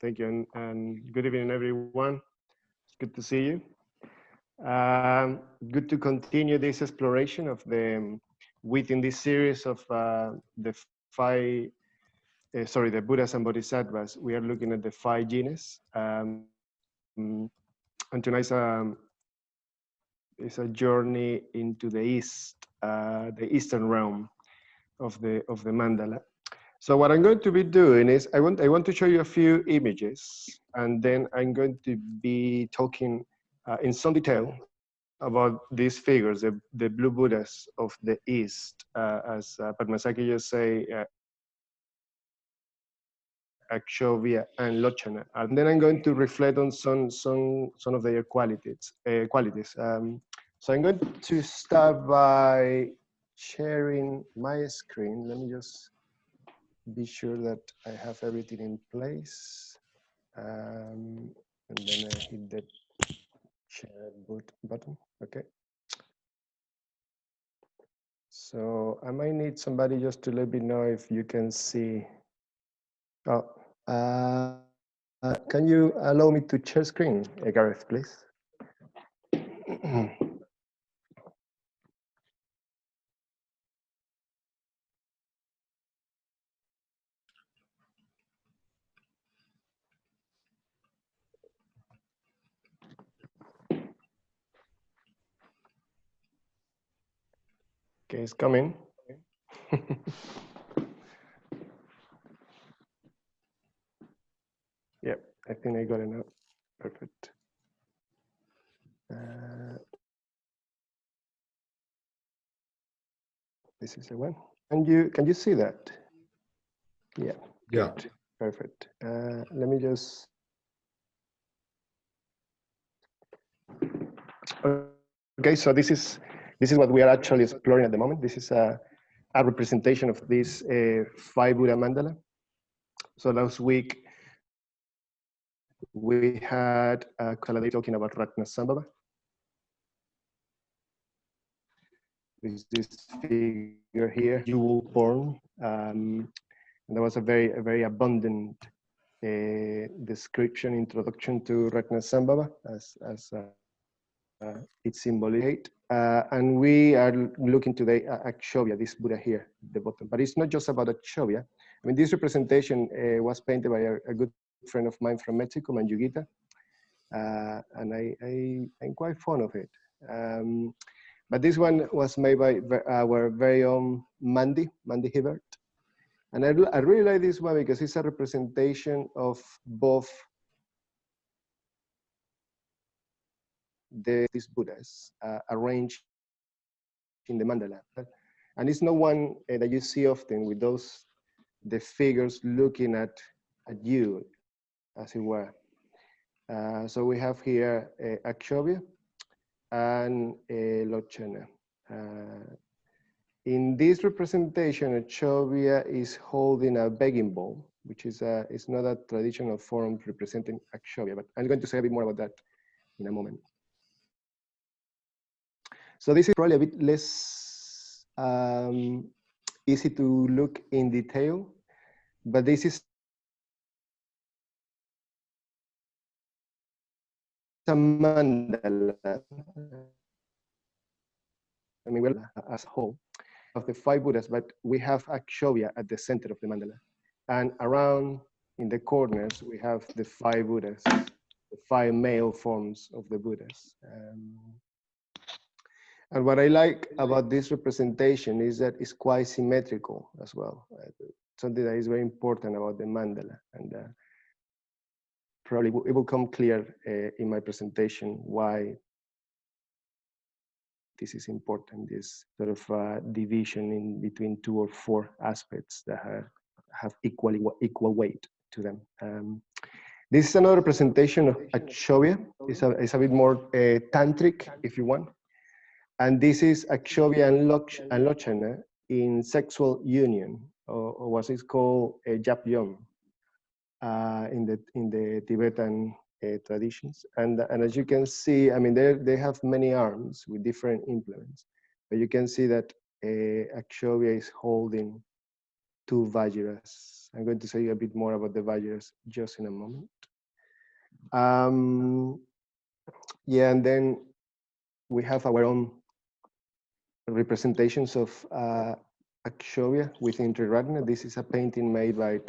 Thank you, and good evening, everyone. It's good to see you. Good to continue this exploration of within this series of the the Buddhas and Bodhisattvas. We are looking at the five genus, and tonight's is a journey into the eastern realm of the mandala. So what I'm going to be doing is I want to show you a few images, and then I'm going to be talking in some detail about these figures, the blue Buddhas of the East, as Padmasaki just say, Akshyobya and Lochana. And then I'm going to reflect on some of their qualities. So I'm going to start by sharing my screen. Let me just be sure that I have everything in place. And then I hit the share button. Okay. So I might need somebody just to let me know if you can see. Oh, can you allow me to share screen, Gareth, please? Okay, it's coming. Yep, I think I got it now. Perfect. This is the one. Can you see that? Yeah. Yeah. Good. Perfect. Let me just. Okay, so this is what we are actually exploring at the moment. This is a representation of this five Buddha mandala. So last week we had Kaladi talking about Ratnasambhava. This figure here, jewel born. And there was a very abundant description, introduction to Ratnasambhava as its symbolized. And we are looking today at Akshyobya, this Buddha here at the bottom. But it's not just about Akshyobya. I mean, this representation was painted by a good friend of mine from Mexico, Manjugita. And I'm quite fond of it. But this one was made by our very own Mandy Hibbert. And I really like this one because it's a representation of both these Buddhas arranged in the mandala. And it's not one that you see often with the figures looking at you, as it were. So we have here Akshyobya and Lochana. In this representation, Akshyobya is holding a begging bowl, which is it's not a traditional form representing Akshyobya, but I'm going to say a bit more about that in a moment. So this is probably a bit less easy to look in detail, but this is a mandala. I mean, well, as a whole, of the five Buddhas, but we have Akshyobya at the center of the mandala. And around in the corners, we have the five Buddhas, the five male forms of the Buddhas. And what I like about this representation is that it's quite symmetrical as well. Something that is very important about the mandala. And probably it will come clear in my presentation why this is important, this sort of division in between two or four aspects that have equal weight to them. This is another representation of Akshyobya. It's a bit more tantric, if you want. And this is Akshyobya and Lochana in sexual union, or what is called a Japyom in the Tibetan traditions. And as you can see, I mean, they have many arms with different implements. But you can see that Akshyobya is holding two Vajras I'm going to say a bit more about the barriers just in a moment. Yeah, and then we have our own representations of Akshyobya within Triratna. This is a painting made by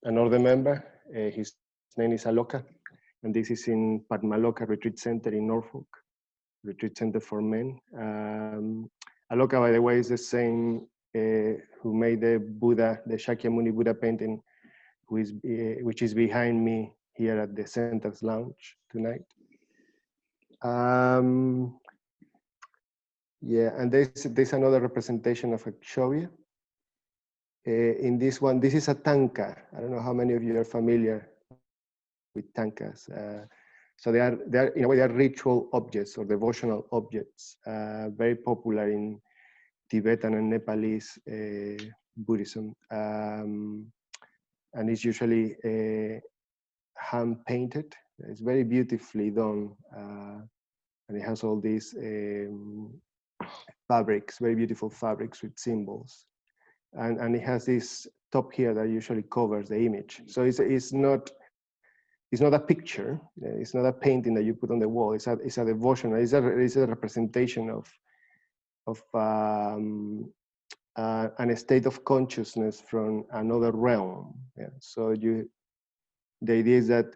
another member. His name is Aloka, and this is in Padmaloka Retreat Center in Norfolk, Retreat Center for Men. Aloka, by the way, is the same who made the Buddha, the Shakyamuni Buddha painting, which is behind me here at the Center's Lounge tonight. Yeah, and there's another representation of Akshyobya. In this one, this is a tanka. I don't know how many of you are familiar with tankas. So they are in a way they are ritual objects or devotional objects, very popular in Tibetan and Nepalese Buddhism, and it's usually hand painted. It's very beautifully done, and it has all these fabrics, very beautiful fabrics with symbols, and it has this top here that usually covers the image. So it's not a picture. It's not a painting that you put on the wall. It's a devotional. It's a representation of an state of consciousness from another realm. Yeah. So the idea is that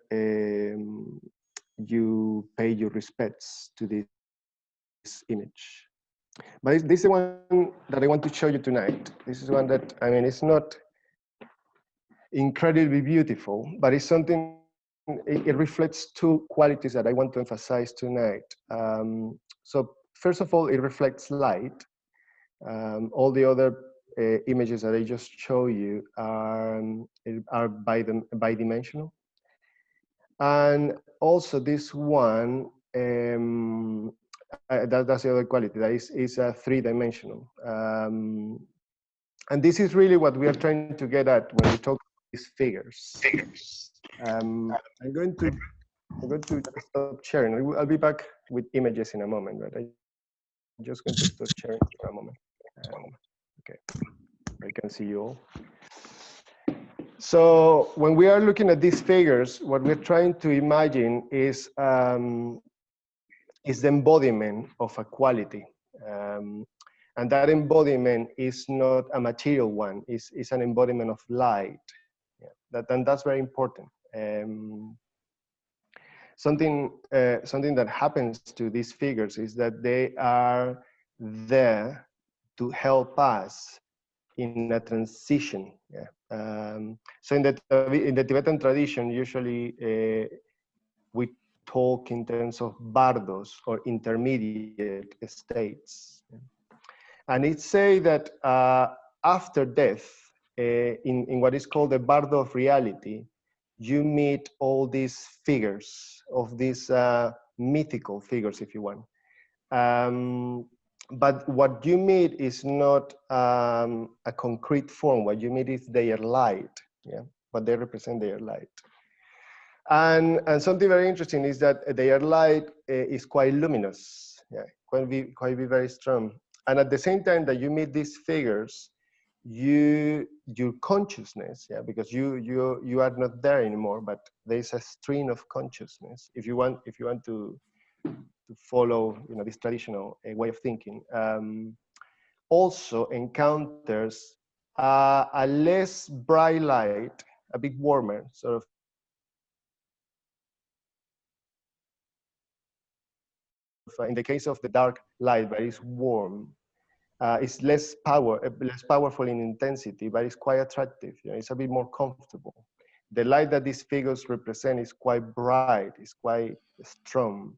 you pay your respects to this image. But this is the one that I want to show you tonight. This is one that, I mean, it's not incredibly beautiful, but it's something, it reflects two qualities that I want to emphasize tonight. So first of all, it reflects light. All the other images that I just show you are bidimensional. And also this one, that's the other quality, that is three-dimensional. And this is really what we are trying to get at when we talk about these figures. I'm going to stop sharing. I'll be back with images in a moment, but I'm just going to stop sharing for a moment. Okay, I can see you all. So when we are looking at these figures, what we're trying to imagine is the embodiment of a quality. And that embodiment is not a material one, it's an embodiment of light. Yeah, and that's very important. Something that happens to these figures is that they are there to help us in a transition. Yeah. So in the Tibetan tradition, usually we talk in terms of bardos or intermediate states. And it say that after death, in what is called the bardo of reality, you meet all these figures of these mythical figures, if you want. But what you meet is not a concrete form. What you meet is their light, yeah, what they represent, their light. And something very interesting is that their light is quite luminous, yeah, quite be very strong. And at the same time that you meet these figures, your consciousness, yeah, because you are not there anymore, but there's a stream of consciousness. If you want to follow, you know, this traditional way of thinking, also encounters a less bright light, a bit warmer, sort of. In the case of the dark light, but it's warm. It's less powerful in intensity, but it's quite attractive. You know, it's a bit more comfortable. The light that these figures represent is quite bright, it's quite strong,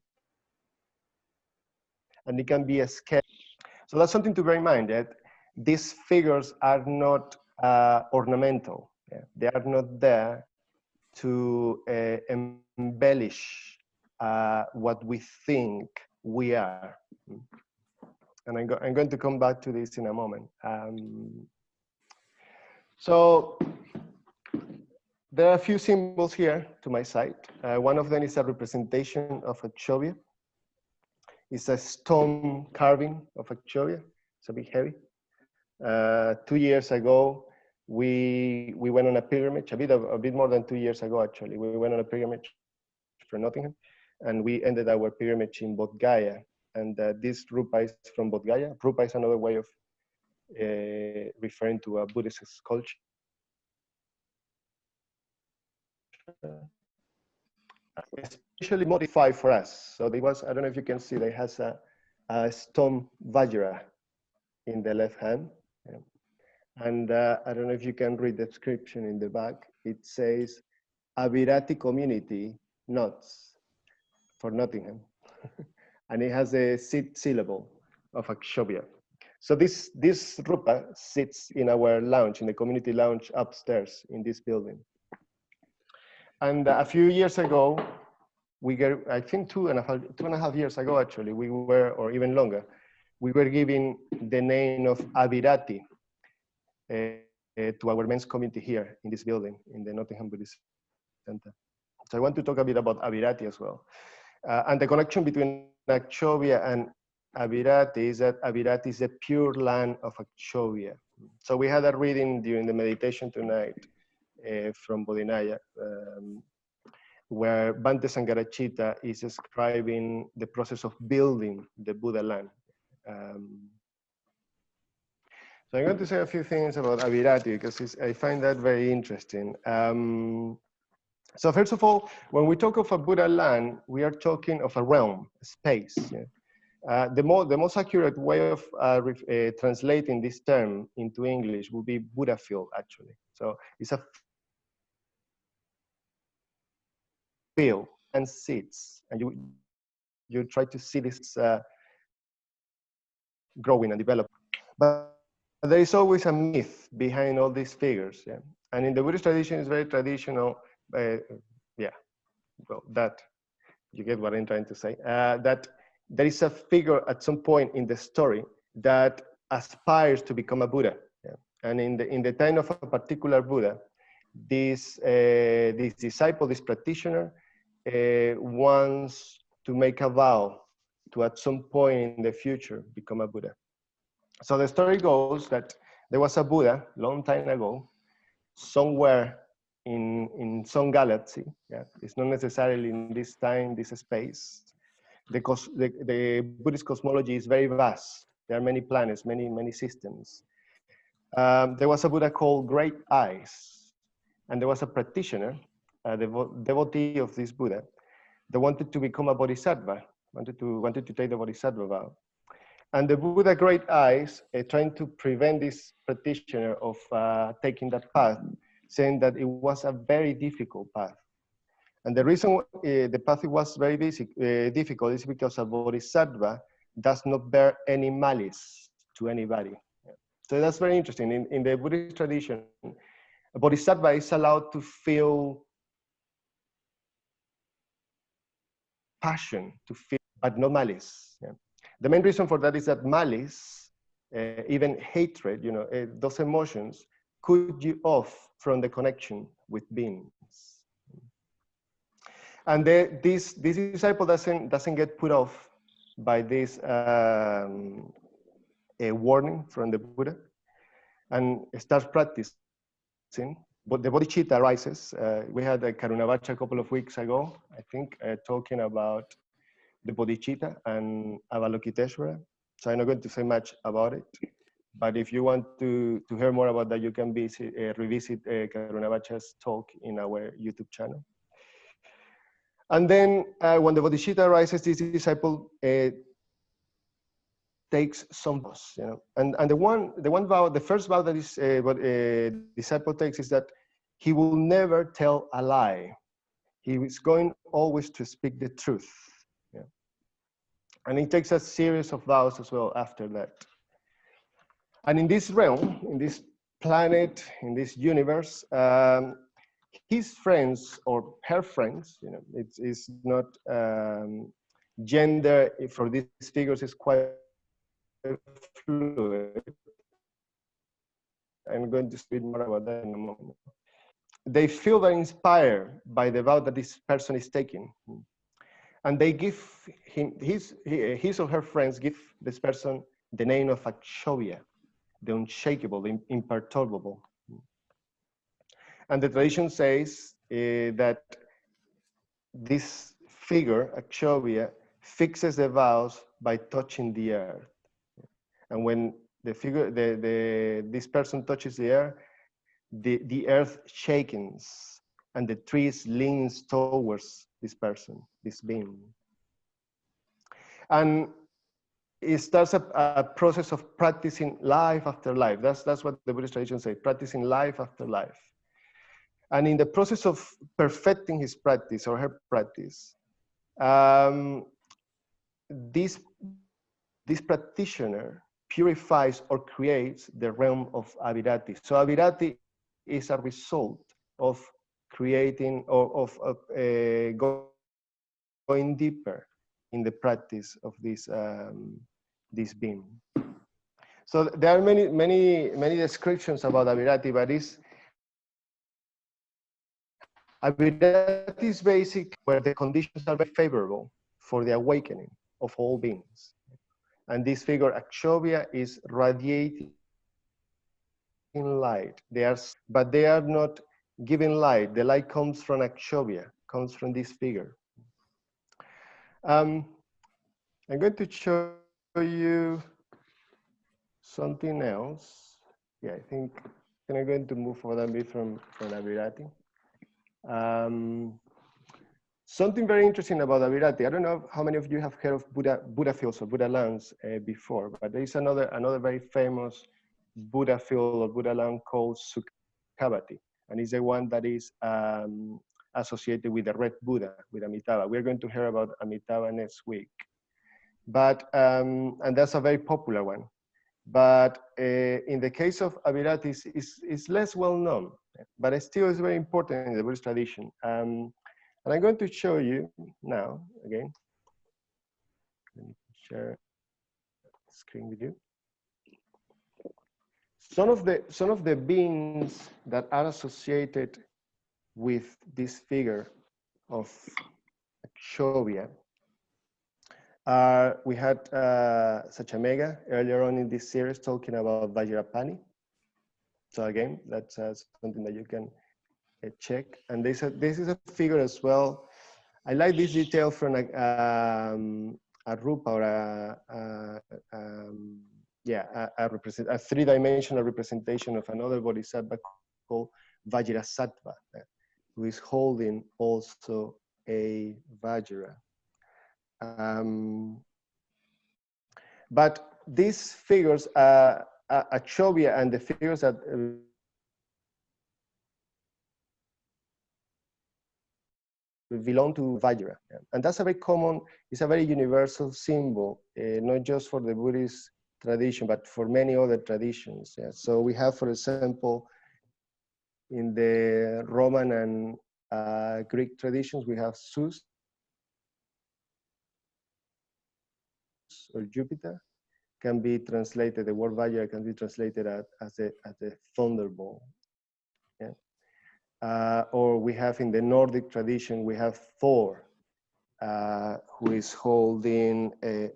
and it can be a scale. So that's something to bear in mind, that these figures are not ornamental. Yeah? They are not there to embellish what we think we are. And I'm going to come back to this in a moment. So there are a few symbols here to my side. One of them is a representation of Akshyobya. It's a stone carving of Akshyobya. It's a bit heavy. 2 years ago, we went on a pilgrimage a bit more than 2 years ago. Actually, we went on a pilgrimage from Nottingham, and we ended our pilgrimage in Bodh Gaya. And this rupa is from Bodh Gaya. Rupa is another way of referring to a Buddhist sculpture. Especially modified for us. So there was, I don't know if you can see, there has a stone Vajra in the left hand. Yeah. And I don't know if you can read the description in the back. It says, Avirati community, notes, for Nottingham. And it has a syllable of Akshyobya. So this rupa sits in our lounge, in the community lounge upstairs in this building. And a few years ago, I think two and a half years ago, actually, we were, or even longer, we were giving the name of Avirati to our men's community here in this building, in the Nottingham Buddhist Center. So I want to talk a bit about Avirati as well. And the connection between Akshobya and Avirati is that Avirati is the pure land of Akshobya. So we had a reading during the meditation tonight from Bodhinaya, where Bhante Sangarachita is describing the process of building the Buddha land. So I'm going to say a few things about Avirati because I find that very interesting. So first of all, when we talk of a Buddha land, we are talking of a realm, a space. Yeah? The most accurate way of translating this term into English would be Buddha field, actually. So it's a field and seeds, and you try to see this growing and developing. But there is always a myth behind all these figures. Yeah? And in the Buddhist tradition, it's very traditional. Yeah, well, that you get what I'm trying to say. That there is a figure at some point in the story that aspires to become a Buddha. Yeah? And in the time of a particular Buddha, this disciple, this practitioner, wants to make a vow to at some point in the future become a Buddha. So the story goes that there was a Buddha long time ago, somewhere in some galaxy. Yeah, it's not necessarily in this time, this space. The Buddhist cosmology is very vast. There are many planets, many systems. There was a Buddha called Great Eyes, and there was a practitioner, a devotee of this Buddha, that wanted to become a bodhisattva, wanted to take the bodhisattva vow. And the Buddha Great Eyes trying to prevent this practitioner of taking that path, saying that it was a very difficult path. And the reason the path was very difficult is because a bodhisattva does not bear any malice to anybody. So that's very interesting. In the Buddhist tradition, a bodhisattva is allowed to feel passion, but no malice. Yeah. The main reason for that is that malice, even hatred, those emotions cut you off from the connection with beings. And this disciple doesn't get put off by this a warning from the Buddha, and starts practicing. But the bodhicitta arises. We had a Karunavacha a couple of weeks ago, I think, talking about the bodhicitta and Avalokiteshvara. So I'm not going to say much about it. But if you want to hear more about that, you can revisit Karunavacha's talk in our YouTube channel. And then when the bodhicitta arises, this disciple takes some vows, and the first vow that this disciple takes is that he will never tell a lie. He is going always to speak the truth. Yeah. And he takes a series of vows as well after that. And in this realm, in this planet, in this universe, his friends or her friends, it's not gender for these figures is quite fluid. I'm going to speak more about that in a moment. They feel very inspired by the vow that this person is taking. And they give him, his or her friends give this person the name of Akshyobya, the unshakable, the imperturbable. And the tradition says that this figure, Akshyobya, fixes the vows by touching the earth. And when this person touches the earth, the earth shakens and the trees leans towards this person, this being. And it starts a process of practicing life after life. That's what the Buddhist tradition says, practicing life after life. And in the process of perfecting his practice or her practice, this practitioner purifies or creates the realm of avirati. So avirati is a result of creating or of going deeper in the practice of this being. So there are many descriptions about avirati, but avirati is basically where the conditions are very favorable for the awakening of all beings. And this figure, Akshyobya, is radiating light. But they are not giving light. The light comes from Akshyobya, comes from this figure. I'm going to show you something else. Yeah, I think I'm going to move forward a bit from avirati. Something very interesting about avirati. I don't know how many of you have heard of Buddha fields or Buddha lands before, but there is another very famous Buddha field or Buddha land called Sukhavati, and it's the one that is associated with the red Buddha, with Amitabha. We're going to hear about Amitabha next week, but and that's a very popular one. But in the case of avirati, it's less well known, but it still is very important in the Buddhist tradition. And I'm going to show you now, again. Let me share the screen with you. Some of the beings that are associated with this figure of Akshyobya are, we had Sachamega earlier on in this series talking about Vajrapani. So again, that's something that you can check. And this is a figure as well. I like this detail from a rupa or a three-dimensional representation of another bodhisattva called Vajrasattva, who is holding also a Vajra. But these figures, Akshyobya and the figures that belong to Vajra. And that's a very common, it's a very universal symbol, not just for the Buddhist tradition, but for many other traditions. Yeah. So we have, for example, in the Roman and Greek traditions, we have Zeus or Jupiter, can be translated, the word Vajra can be translated as a thunderbolt. Yeah. Or we have in the Nordic tradition, we have Thor, who is holding a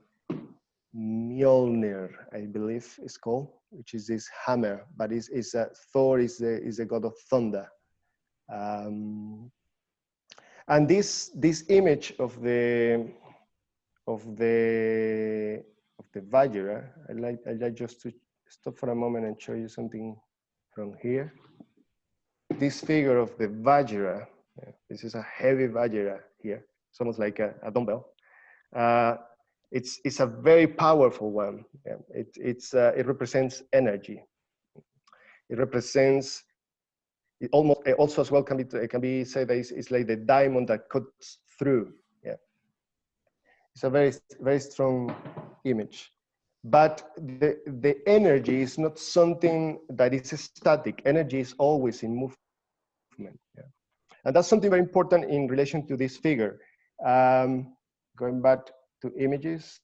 Mjolnir, I believe it's called, which is this hammer, but Thor is the god of thunder. And this image of the Vajra, I'd like just to stop for a moment and show you something from here. This figure of the Vajra, this is a heavy Vajra here. It's almost like a dumbbell. It's a very powerful one. Yeah. It represents energy. It represents, it almost also as well can be said that it's like the diamond that cuts through. Yeah. It's a very strong image. But the energy is not something that is static. Energy is always in movement. Yeah. And that's something very important in relation to this figure. Going back to images,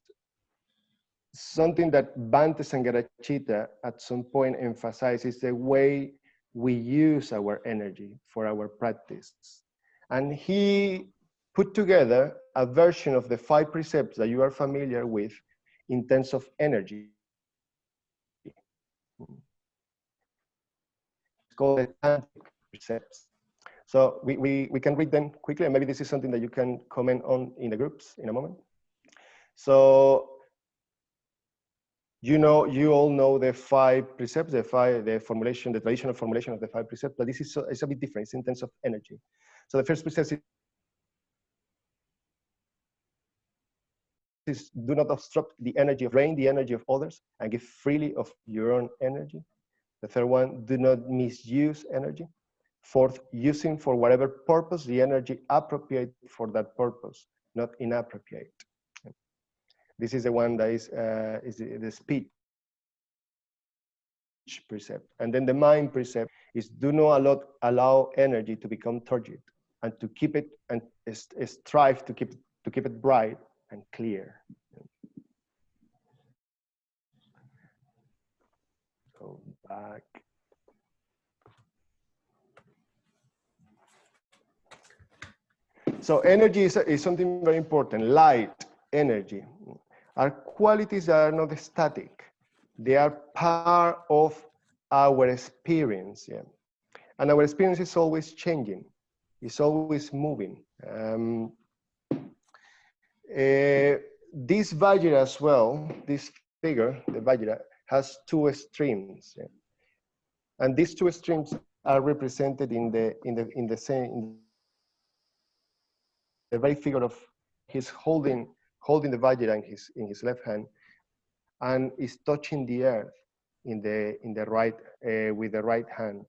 something that Bhante Sangharachita at some point emphasizes the way we use our energy for our practice. And he put together a version of the 5 precepts that you are familiar with in terms of energy. It's called the tantric precepts. So we can read them quickly, and maybe this is something that you can comment on in the groups in a moment. So you all know the 5 precepts, the formulation, the traditional formulation of the 5 precepts, but this is it's a bit different. It's in terms of energy. So the first precept is do not obstruct the energy, drain the energy of others, and give freely of your own energy. The third one, do not misuse energy. Fourth, using for whatever purpose the energy appropriate for that purpose, not inappropriate. This is the one that is the speech precept. And then the mind precept is do not allow energy to become turgid, and to keep it and strive to keep it bright and clear. Go back. So energy is something very important. Light, energy, are qualities that are not static. They are part of our experience. Yeah? And our experience is always changing. It's always moving. This Vajra as well, this figure, the Vajra, has 2 extremes. Yeah? And these 2 extremes are represented in the very figure of he's holding the Vajra in his left hand, and is touching the earth in the right with the right hand.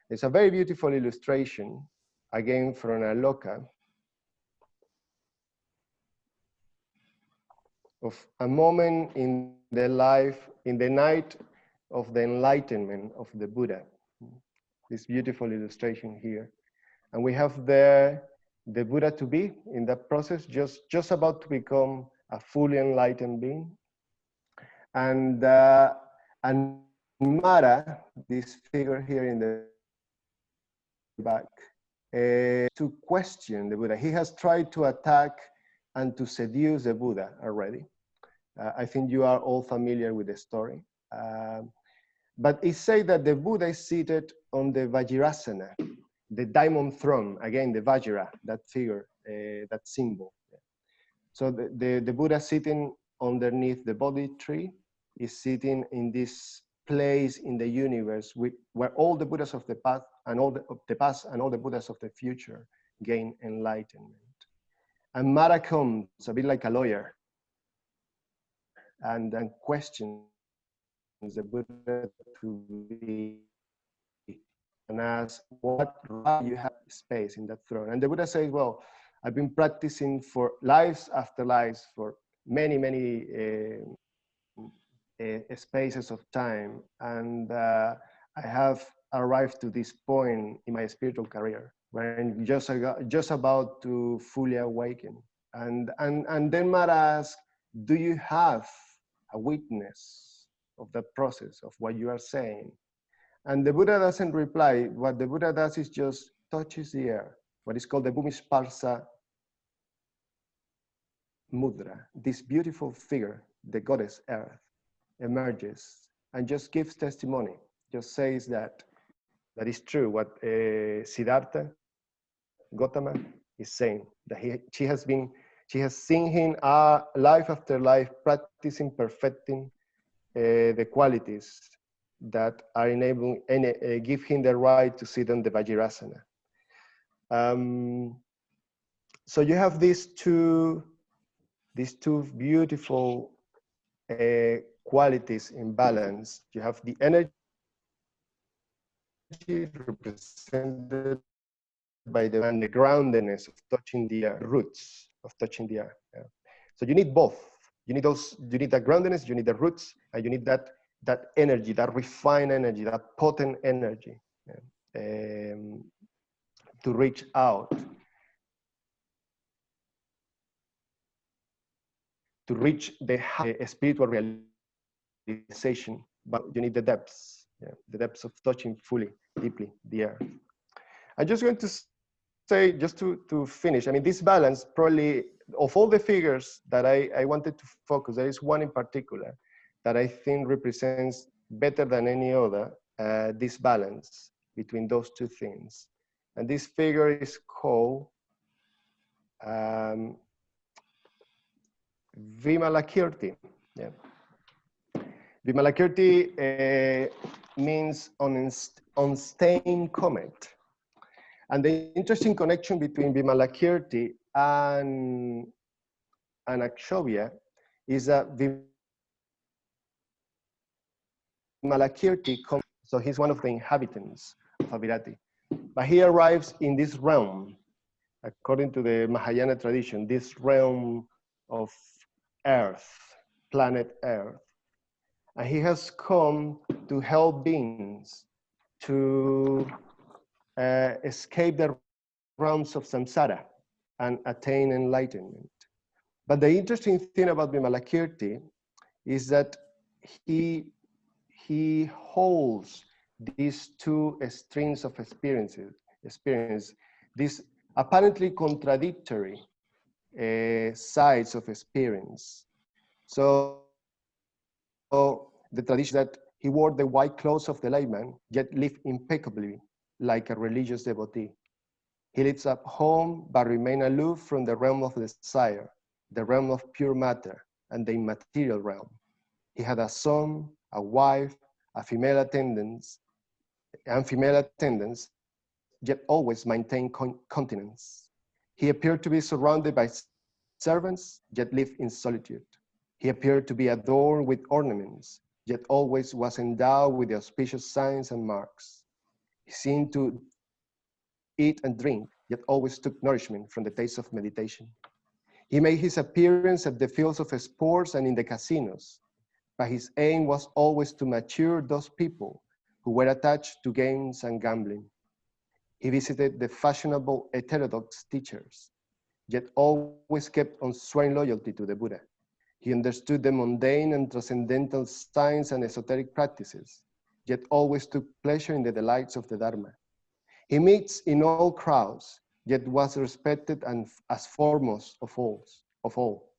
There's a very beautiful illustration again from Aloka of a moment in the night of the enlightenment of the Buddha. This beautiful illustration here, and we have there the Buddha to be in that process, just about to become a fully enlightened being, and Mara, this figure here in the back, to question the Buddha. He has tried to attack and to seduce the Buddha already. I think you are all familiar with the story. But it says that the Buddha is seated on the Vajrasana, the diamond throne, again, the Vajra, that figure, that symbol. So the Buddha sitting underneath the Bodhi tree is sitting in this place in the universe where all the Buddhas of the past and all the Buddhas of the future gain enlightenment. And Mara comes a bit like a lawyer and then questions the Buddha to be and asks, what right you have space in that throne? And the Buddha says, well, I've been practicing for lives after lives for many spaces of time, and I have arrived to this point in my spiritual career where I'm just about to fully awaken. And then Mara asks, do you have a witness of that process of what you are saying? And the Buddha doesn't reply. What the Buddha does is just touches the air, what is called the Bhumisparsa Mudra. This beautiful figure, the goddess Earth, emerges and just gives testimony, just says that is true what Siddhartha Gautama is saying, that she has seen him life after life practicing, perfecting the qualities that are enabling and give him the right to sit on the Vajrasana. So you have these two beautiful qualities in balance. You have the energy represented by the groundedness of touching the roots of touching the earth. Yeah. So you need both. You need that groundedness, you need the roots, and you need that energy, that refined energy, that potent energy, yeah, to reach out, to reach the spiritual realization. But you need the depths, yeah, the depths of touching fully, deeply the earth. I'm just going to say, just to finish, I mean, this balance, probably of all the figures that I wanted to focus, there is one in particular that I think represents better than any other this balance. between those two things. And this figure is called Vimalakirti. Yeah. Vimalakirti means unstained comet. And the interesting connection between Vimalakirti and Akshyobya is that Vimalakirti comes, so he's one of the inhabitants of Avirati. But he arrives in this realm, according to the Mahayana tradition, this realm of Earth, planet Earth. And he has come to help beings to escape the realms of samsara and attain enlightenment. But the interesting thing about Vimalakirti is that he holds these two streams of experience, these apparently contradictory sides of experience. So the tradition that he wore the white clothes of the layman, yet lived impeccably like a religious devotee. He lives at home, but remains aloof from the realm of desire, the realm of pure matter, and the immaterial realm. He had a son, a wife, a female attendants, yet always maintained continence. He appeared to be surrounded by servants, yet lived in solitude. He appeared to be adorned with ornaments, yet always was endowed with the auspicious signs and marks. He seemed to eat and drink, yet always took nourishment from the taste of meditation. He made his appearance at the fields of sports and in the casinos, but his aim was always to mature those people who were attached to games and gambling. He visited the fashionable heterodox teachers, yet always kept unswerving loyalty to the Buddha. He understood the mundane and transcendental science and esoteric practices, yet always took pleasure in the delights of the Dharma. He meets in all crowds, yet was respected and as foremost of all.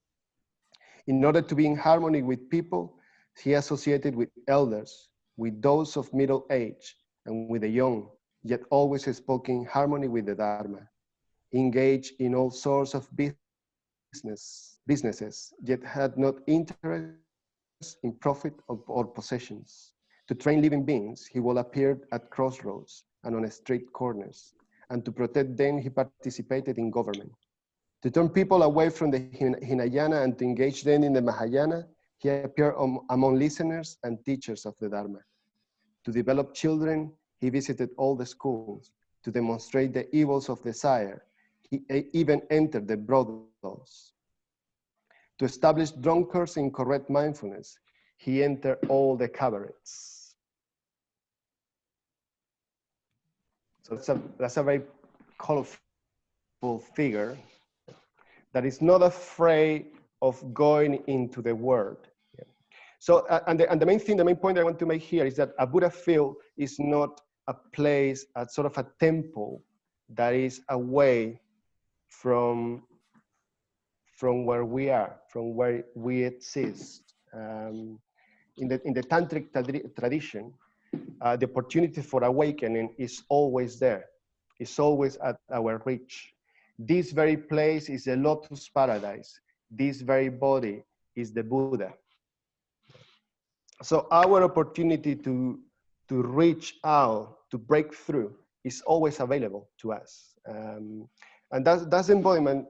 In order to be in harmony with people, he associated with elders, with those of middle age, and with the young, yet always spoke in harmony with the Dharma. He engaged in all sorts of businesses, yet had not interest in profit or possessions. To train living beings, he will appear at crossroads and on street corners, and to protect them, he participated in government. To turn people away from the Hinayana and to engage them in the Mahayana, he appeared among listeners and teachers of the Dharma. To develop children, he visited all the schools. To demonstrate the evils of desire, he even entered the brothels. To establish drunkards in correct mindfulness, he entered all the cabarets. So that's a very colorful figure that is not afraid of going into the world. So, and the main point I want to make here is that a Buddha field is not a place, a sort of a temple that is away from where we are, from where we exist. In the tantric tradition, the opportunity for awakening is always there. It's always at our reach. This very place is the lotus paradise. This very body is the Buddha. So our opportunity to reach out, to break through, is always available to us. And that's embodiment.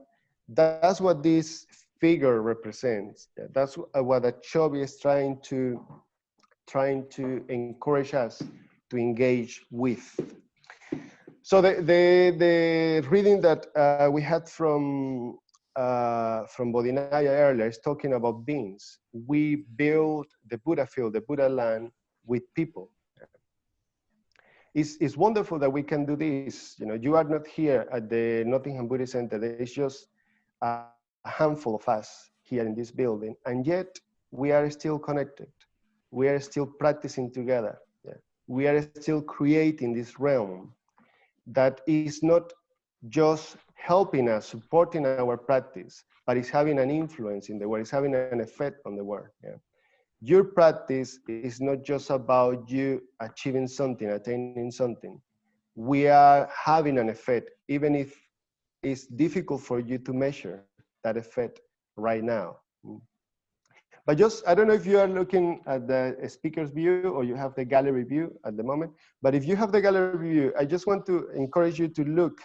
That's what this figure represents. That's what Akshyobya is trying to encourage us to engage with. So the reading that we had from Bodhinaya earlier is talking about beings. We build the Buddha field, the Buddha land with people. It's wonderful that we can do this. You know, you are not here at the Nottingham Buddhist Center. There's just a handful of us here in this building, and yet we are still connected. We are still practicing together. Yeah. We are still creating this realm that is not just helping us, supporting our practice, but is having an influence in the world, it's having an effect on the world. Yeah. Your practice is not just about you achieving something, attaining something. we are having an effect, even if it's difficult for you to measure that effect right now. But just, I don't know if you are looking at the speaker's view or you have the gallery view at the moment, but if you have the gallery view, I just want to encourage you to look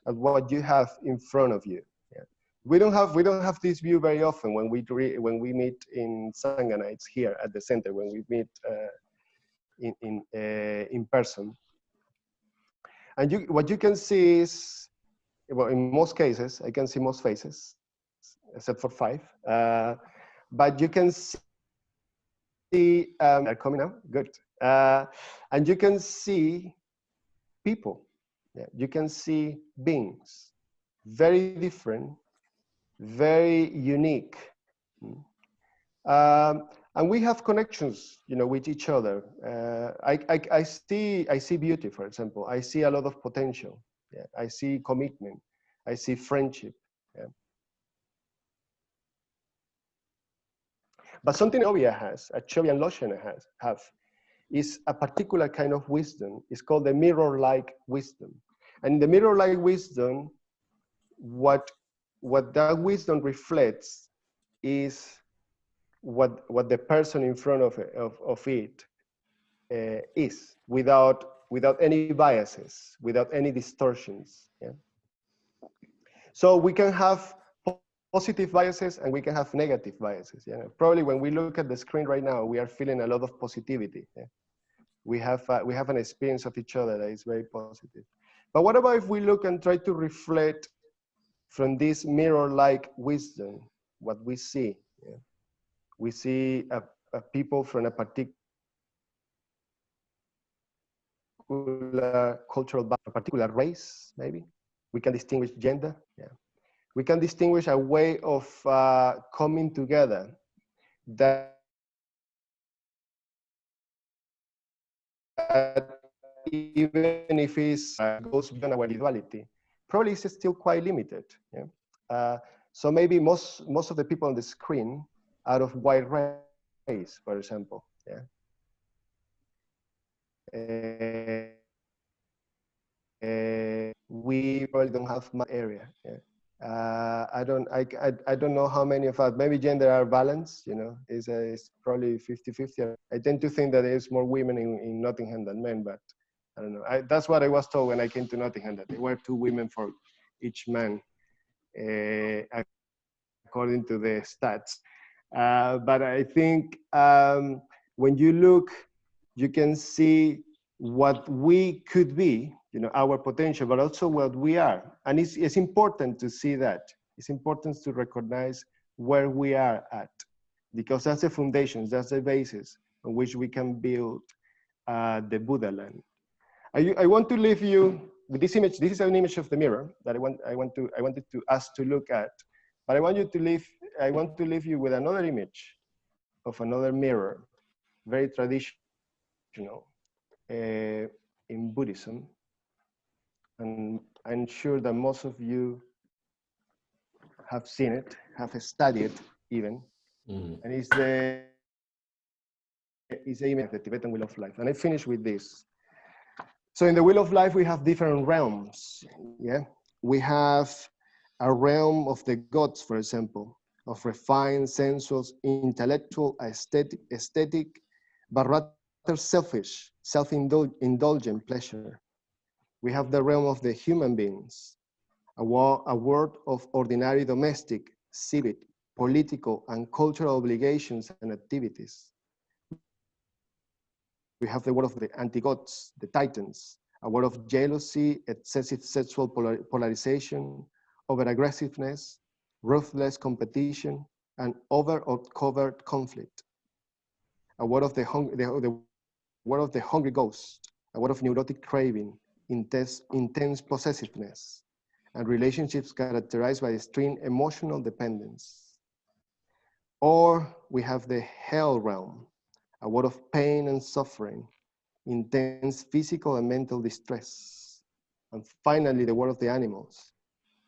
at what you have in front of you. Yeah. We don't have this view very often when we meet in Sangha nights here at the center, when we meet in person. And what you can see is, well, in most cases, I can see most faces, except for 5. But you can see, they're coming out, good. And you can see people. Yeah. You can see beings, very different, very unique. And we have connections, with each other. I see beauty, for example. I see a lot of potential. Yeah. I see commitment. I see friendship. Yeah. But something Akshyobya and Loshana have, is a particular kind of wisdom. It's called the mirror-like wisdom. And the mirror-like wisdom, what that wisdom reflects is what the person in front of it is, without any biases, without any distortions. Yeah? So we can have positive biases and we can have negative biases. Yeah? Probably when we look at the screen right now, we are feeling a lot of positivity. Yeah? We have an experience of each other that is very positive. But what about if we look and try to reflect from this mirror-like wisdom what we see? Yeah? We see a people from a particular cultural background, a particular race, maybe. We can distinguish gender. Yeah. We can distinguish a way of coming together that even if it goes beyond our individuality, probably it's still quite limited. Yeah? So maybe most of the people on the screen are of white race, for example. Yeah. We probably don't have much area. Yeah. I don't know how many of us, maybe gender are balanced, it's probably 50-50. I tend to think that there's more women in Nottingham than men, but I don't know. That's what I was told when I came to Nottingham, that there were 2 women for each man, according to the stats. But I think when you look, you can see what we could be, our potential, but also what we are. And it's important to see that. It's important to recognize where we are at, because that's the foundations, that's the basis on which we can build the Buddha land. I want to leave you with this image. This is an image of the mirror that I wanted to us to look at. But I want to leave you with another image of another mirror, very traditional in Buddhism. And I'm sure that most of you have seen it, have studied it even. And it's the image of the Tibetan Wheel of Life. And I finish with this. So in the Wheel of Life, we have different realms. Yeah, we have a realm of the gods, for example, of refined, sensual, intellectual, aesthetic, but rather selfish, self-indulgent pleasure. We have the realm of the human beings, a world of ordinary domestic, civic, political, and cultural obligations and activities. We have the world of the anti-gods, the titans, a world of jealousy, excessive sexual polarization, over-aggressiveness, ruthless competition, and over or covert conflict. A world of the world of the hungry ghost, a world of neurotic craving, intense possessiveness, and relationships characterized by extreme emotional dependence. Or we have the hell realm, a world of pain and suffering, intense physical and mental distress. And finally, the world of the animals,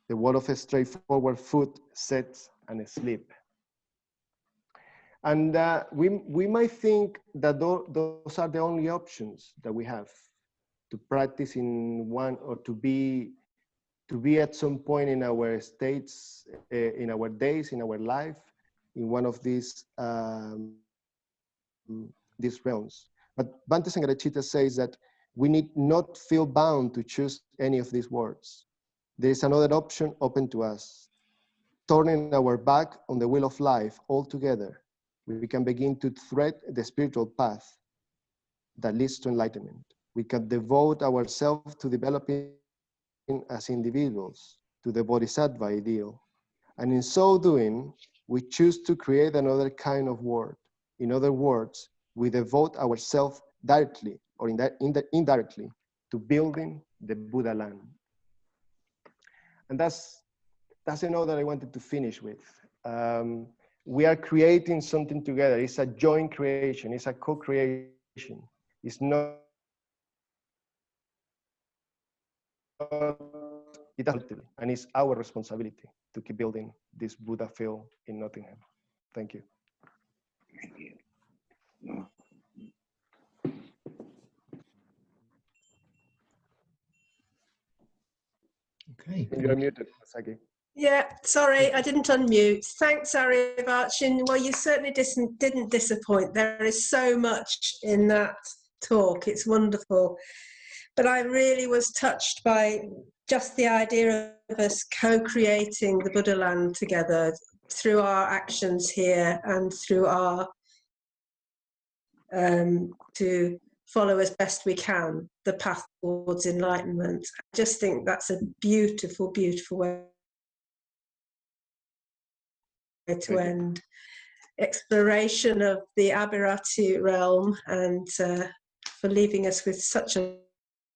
the world of a straightforward food, sex, and sleep. And we might think that those are the only options that we have. to practice in one, or to be at some point in our states, in our days, in our life, in one of these realms. But Bhante Sangharachita says that we need not feel bound to choose any of these words. There is another option open to us. Turning our back on the wheel of life altogether, we can begin to thread the spiritual path that leads to enlightenment. We can devote ourselves to developing as individuals to the Bodhisattva ideal. And in so doing, we choose to create another kind of world. In other words, we devote ourselves directly or indirectly to building the Buddha land. And that's a note that I wanted to finish with. We are creating something together. It's a joint creation. It's a co-creation. It's not, it doesn't, and it's our responsibility to keep building this Buddha field in Nottingham. Thank you. Thank you. Okay. You're muted, Saki. Yeah, sorry, I didn't unmute. Thanks, Aryavacin. Well, you certainly didn't disappoint. There is so much in that talk. It's wonderful. But I really was touched by just the idea of us co-creating the Buddha land together through our actions here and through our to follow as best we can the path towards enlightenment. I just think that's a beautiful, beautiful way to end exploration of the Abhirati realm, and for leaving us with such a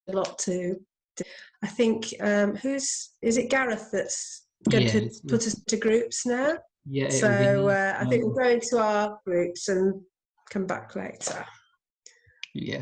lot to do. I think is it Gareth that's going to put us to groups now? Yeah. So I think we'll go into our groups and come back later. Yeah.